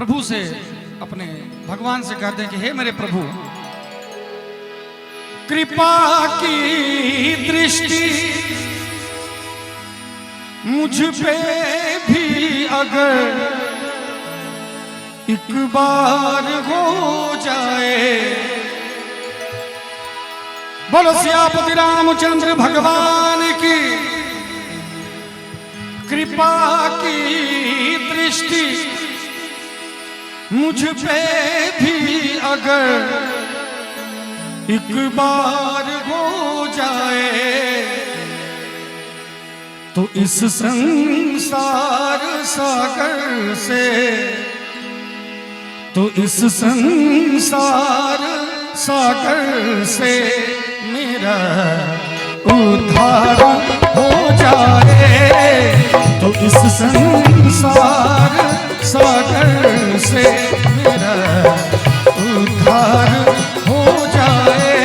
प्रभु से, अपने भगवान से कहते हैं कि हे मेरे प्रभु, कृपा की दृष्टि मुझ पे भी अगर एक बार हो जाए। बोलो सियापति रामचंद्र भगवान की। कृपा की दृष्टि मुझ पे भी अगर एक बार हो जाए, तो इस संसार सागर से, तो इस संसार सागर से मेरा उद्धार हो जाए। तो इस संसार सागर से मेरा उद्धार हो जाए।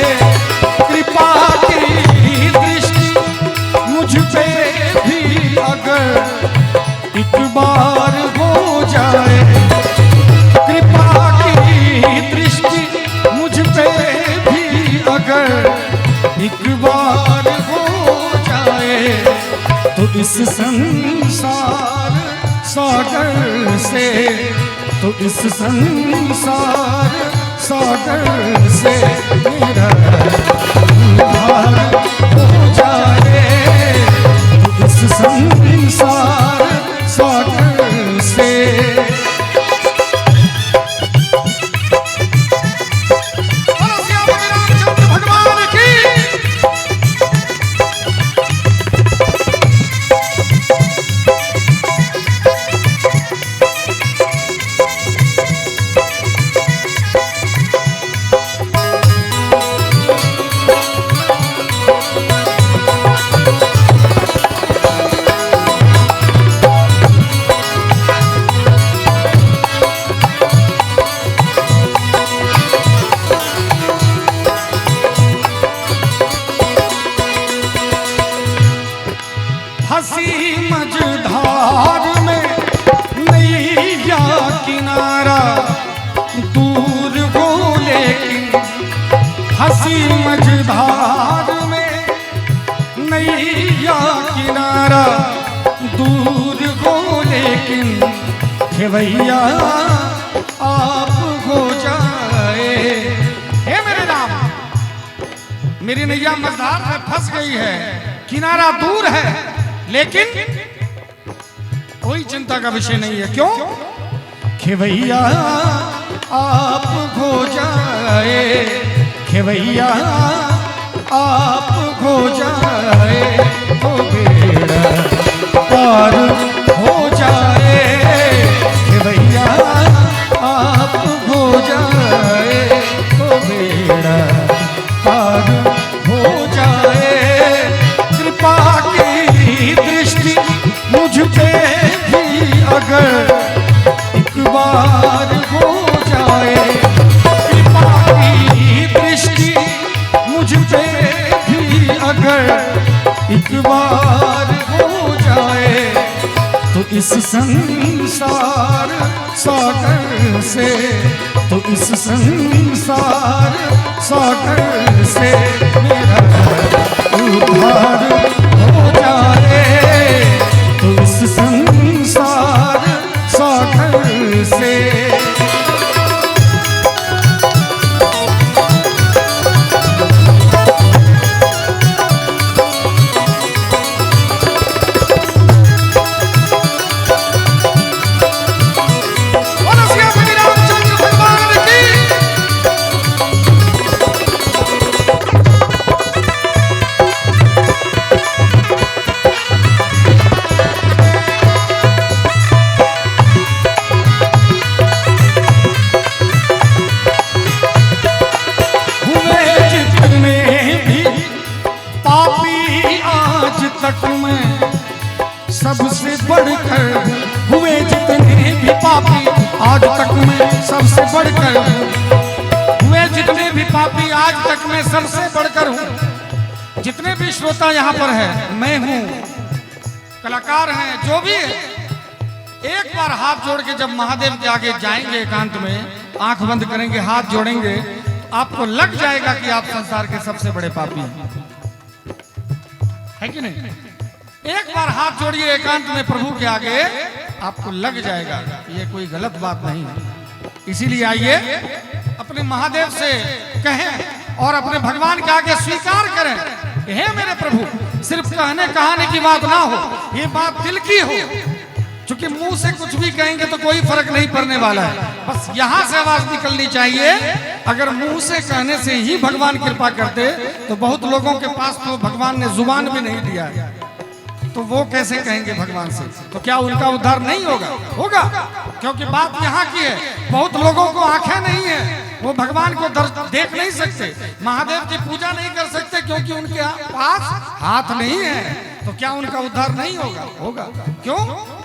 कृपा की दृष्टि मुझ पे भी अगर एक बार हो जाए, कृपा की दृष्टि मुझ पे भी अगर एक बार हो जाए, तो इस संसार सागर से, तो इस संसार सागर से मेरा उद्धार हो जाए। तो इस संसार सागर से हंसी मझधार में नैया किनारा दूर हो, लेकिन हंसी मझधार में नैया किनारा दूर हो, लेकिन खेवैया आप हो जाए। हे मेरे राम, मेरी नैया मझधार में फंस गई है, किनारा दूर है, लेकिन कोई चिंता का विषय नहीं है। क्यों? खेवैया आप हो जाए, खेवैया आप हो जाए, तो बेड़ा पार हो जाए। खेवैया आप हो जाए, तो बेड़ा पार हो जाए। कृपा की दृष्टि मुझ पे भी अगर एक बार हो जाए, कृपा की दृष्टि मुझ पे भी अगर एक बार हो जाए, तो इस संसार सागर से, तो इस संसार सागर से मेरा उद्धार हो जाए। तो इस संसार सागर से तक में सबसे बढ़कर हुए, जितने भी पापी आज तक में सबसे बढ़कर हुए, जितने भी पापी आज तक में सबसे बढ़कर हूँ। जितने भी श्रोता यहाँ पर है, मैं हूँ, कलाकार हैं, जो भी है, एक बार हाथ जोड़ के जब महादेव के आगे जाएंगे एकांत में, आंख बंद करेंगे, हाथ जोड़ेंगे, तो आपको लग जाएगा कि आप संसार के सबसे बड़े पापी हैं, है कि नहीं? एक बार हाथ जोड़िए एकांत में प्रभु के आगे, आपको लग जाएगा ये कोई गलत बात नहीं है। इसीलिए आइए अपने महादेव से कहें और अपने भगवान के आगे स्वीकार करें, हे मेरे प्रभु, सिर्फ कहने कहानी की बात ना हो, ये बात दिल की हो। क्योंकि मुंह से कुछ भी कहेंगे तो कोई फर्क नहीं पड़ने वाला है, बस यहां से आवाज निकलनी चाहिए। अगर मुंह से कहने से ही भगवान कृपा करते तो बहुत लोगों के पास तो भगवान ने जुबान भी नहीं दिया है, तो वो कैसे कहेंगे भगवान से? तो क्या उनका उद्धार नहीं होगा? होगा, क्योंकि बात यहाँ की है। बहुत लोगों को आंखें नहीं है, वो भगवान को देख नहीं सकते, महादेव की पूजा नहीं कर सकते, क्योंकि उनके पास हाथ नहीं है। तो क्या उनका उद्धार नहीं होगा? होगा। क्यों?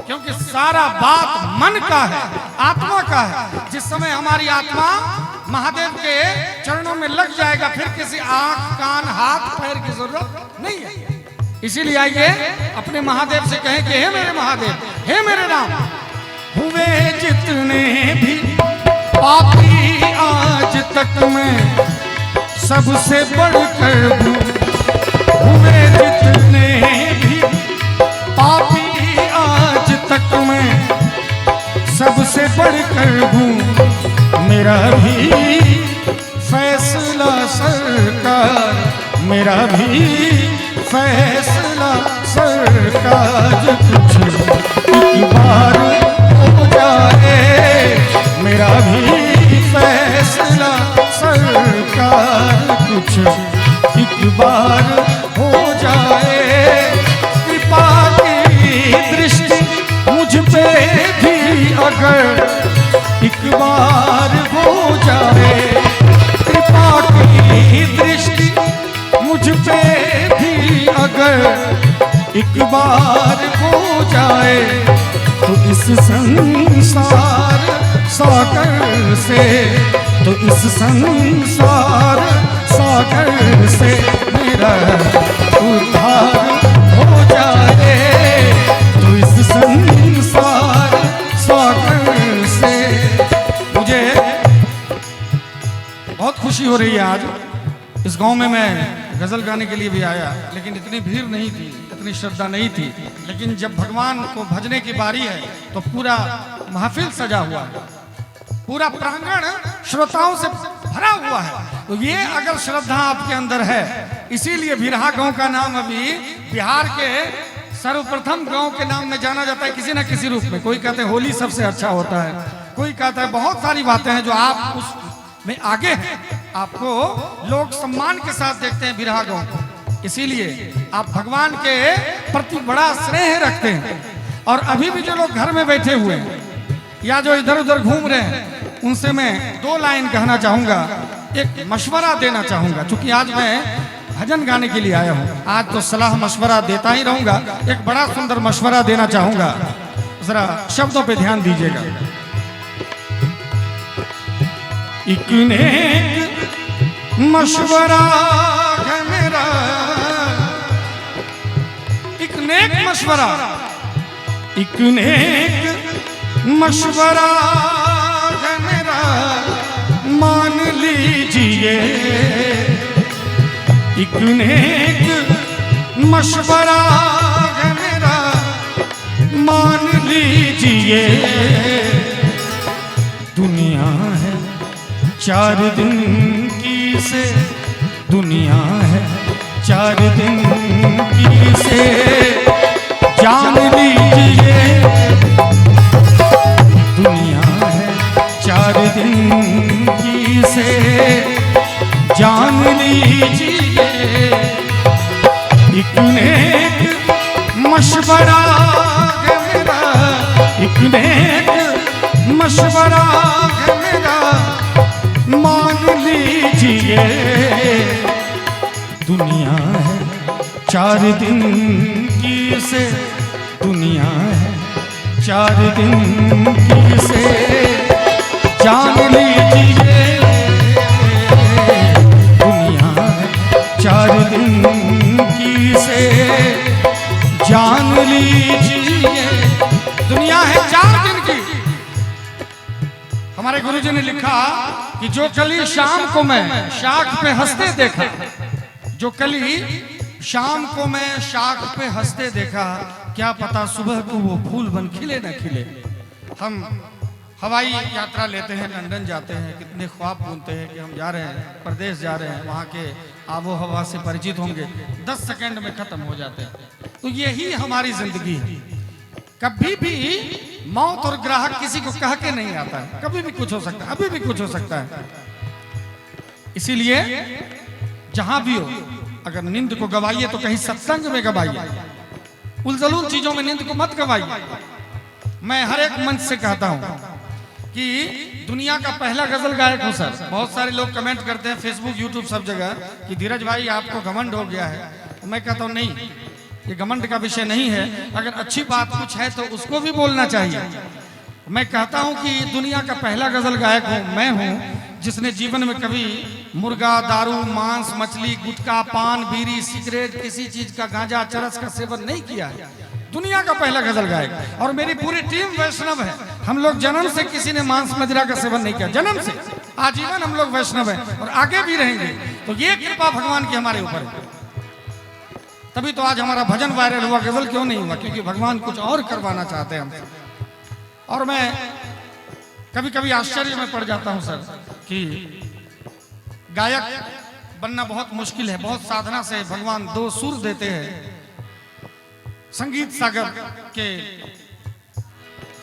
क्योंकि सारा बात मन का है, आत्मा का है। जिस समय हमारी आत्मा महादेव के चरणों में लग जाएगा, फिर किसी आंख, कान, हाथ, पैर की जरूरत नहीं है। इसीलिए आइए अपने महादेव से कहें कि हे मेरे महादेव, हे मेरे राम, हुए जितने भी पापी आज तक में सबसे बढ़कर हुए जितने भी पापी आज तक में सबसे बढ़कर हूँ। मेरा भी फैसला सरकार, मेरा भी फैसला सरकार, कुछ एक बार हो जाए, मेरा भी फैसला सरकार, कुछ एक बार हो जाए। कृपा की दृष्टि मुझ पे भी अगर एक बार हो जाए, कृपा की दृष्टि मुझ पे भी अगर एक बार हो जाए, तो इस संसार सागर से, तो इस संसार सागर से मेरा उद्धार हो जाए, तो इस संसार सागर से। मुझे बहुत खुशी हो रही है आज। इस गांव में मैं गजल गाने के लिए भी आया, लेकिन इतनी भीड़ नहीं थी, इतनी श्रद्धा नहीं थी। लेकिन जब भगवान को भजने की बारी है तो पूरा महफिल सजा हुआ है, पूरा प्रांगण श्रोताओं से भरा हुआ है। तो ये अगर श्रद्धा आपके अंदर है, इसीलिए बिरहा गांव का नाम अभी बिहार के सर्वप्रथम गांव के नाम में जाना जाता है, किसी न किसी रूप में। कोई कहते हैं होली सबसे अच्छा होता है, कोई कहता है बहुत सारी बातें हैं जो आप उस में आगे हैं, आपको लोग सम्मान के साथ देखते हैं बिरहा गांव को। इसीलिए आप भगवान के प्रति बड़ा स्नेह रखते हैं। और अभी भी जो लोग घर में बैठे हुए हैं या जो इधर उधर घूम रहे हैं, उनसे मैं दो लाइन कहना चाहूंगा, एक मशवरा देना चाहूंगा। क्योंकि आज मैं भजन गाने के लिए आया हूं, आज तो सलाह मशवरा देता ही रहूंगा। एक बड़ा सुंदर मशवरा देना चाहूंगा, जरा शब्दों पे ध्यान दीजिएगा। एक नेक मशवरा है मेरा, एक नेक मशवरा, एक नेक मशवरा है मेरा, मान लीजिए। एक नेक मशवरा है मेरा, मान लीजिए। दुनिया है 4 दिन की से, दुनिया है 4 दिन की से, जान लीजिए। दुनिया है 4 दिन की से, जान लीजिए। एक नेक मशवरा है मेरा, एक नेक मशवरा है मेरा, मान लीजिए। दुनिया है 4 दिन की से, दुनिया है 4 दिन की से, जान लीजिए। दुनिया है 4 दिन की से, जान लीजिए। दुनिया है 4 हमारे गुरुजी ने लिखा कि जो कली शाम को मैं शाख पे हंसते देखा, जो कली शाम को मैं शाख पे हंसते देखा, क्या पता सुबह को वो फूल बन खिले न खिले। हम हवाई यात्रा लेते हैं, लंदन जाते हैं, कितने ख्वाब बुनते हैं कि हम जा रहे हैं, प्रदेश जा रहे हैं, वहाँ के आबो हवा से परिचित होंगे, 10 सेकंड में खत्म हो जाते हैं। तो यही हमारी जिंदगी है। कभी भी मौत और ग्राहक किसी को कह के नहीं आता है, कभी भी कुछ हो सकता है, अभी भी कुछ हो सकता है। इसीलिए जहां भी हो, अगर नींद को गवाइए तो कहीं सत्संग में गवाइए, उलझुल चीजों में नींद को मत गवाइए। मैं हर एक मंच से कहता हूं कि दुनिया का पहला गजल गायक हूं सर। बहुत सारे लोग कमेंट करते हैं फेसबुक, यूट्यूब, सब जगह कि धीरज भाई आपको घमंड हो गया है। मैं कहता हूं नहीं, ये घमंड का विषय नहीं है। अगर अच्छी बात कुछ है तो उसको भी बोलना चाहिए। मैं कहता हूं कि दुनिया का पहला गजल गायक हूं मैं हूं, जिसने जीवन में कभी मुर्गा, दारू, मांस, मछली, गुटखा, पान, बीड़ी, सिगरेट, किसी चीज का गांजा, चरस का सेवन नहीं किया है। दुनिया का पहला गजल गायक। और मेरी पूरी टीम वैष्णव है। हम लोग जन्म से किसी ने मांस मदिरा का सेवन नहीं किया, जन्म से आजीवन हम लोग वैष्णव हैं और आगे भी रहेंगे। तो ये कृपा भगवान की हमारे ऊपर है। तभी तो आज हमारा भजन वायरल हुआ, गजल क्यों नहीं हुआ? क्योंकि भगवान कुछ और करवाना चाहते हैं हमसे। और मैं कभी कभी आश्चर्य में पड़ जाता हूं सर कि गायक बनना बहुत मुश्किल है। बहुत साधना से भगवान 2 सुर देते हैं। संगीत सागर के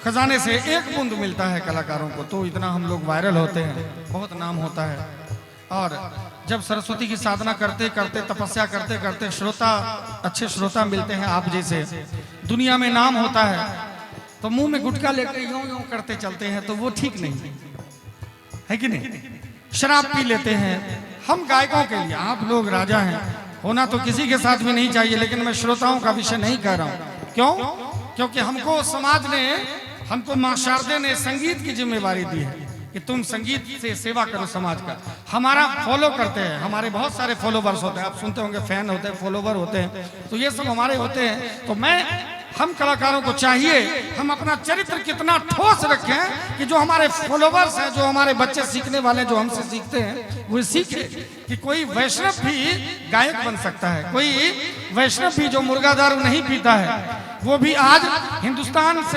खजाने से एक बूंद मिलता है कलाकारों को, तो इतना हम लोग वायरल होते हैं, बहुत नाम होता है। और जब सरस्वती की साधना करते करते, तपस्या करते करते श्रोता, अच्छे श्रोता मिलते हैं आप जैसे, दुनिया में नाम होता है, तो मुंह में गुटखा लेकर यूं यूं करते चलते हैं, तो वो ठीक नहीं है कि नहीं? शराब पी लेते हैं। हम गायकों के लिए, आप लोग राजा हैं, होना तो किसी के साथ भी नहीं चाहिए, लेकिन मैं श्रोताओं का विषय नहीं कह रहा हूं। क्यों? क्योंकि हमको समाज ने, हमको मां शारदे ने संगीत की जिम्मेवारी दी है कि तुम संगीत से सेवा करो समाज का। हमारा फॉलो करते हैं, हमारे बहुत सारे फॉलोवर्स होते हैं, आप सुनते होंगे, फैन होते हैं, फॉलोवर होते हैं, तो ये सब हमारे होते हैं। तो हम कलाकारों को चाहिए हम अपना चरित्र कितना ठोस रखें कि जो हमारे फॉलोवर्स हैं, जो हमारे बच्चे सीखने वाले, जो हमसे सीखते हैं, वो सीखे कि कोई वैष्णव भी गायक बन सकता है। कोई वैष्णव भी जो मुर्गा दारू नहीं पीता है, वो भी आज हिंदुस्तान से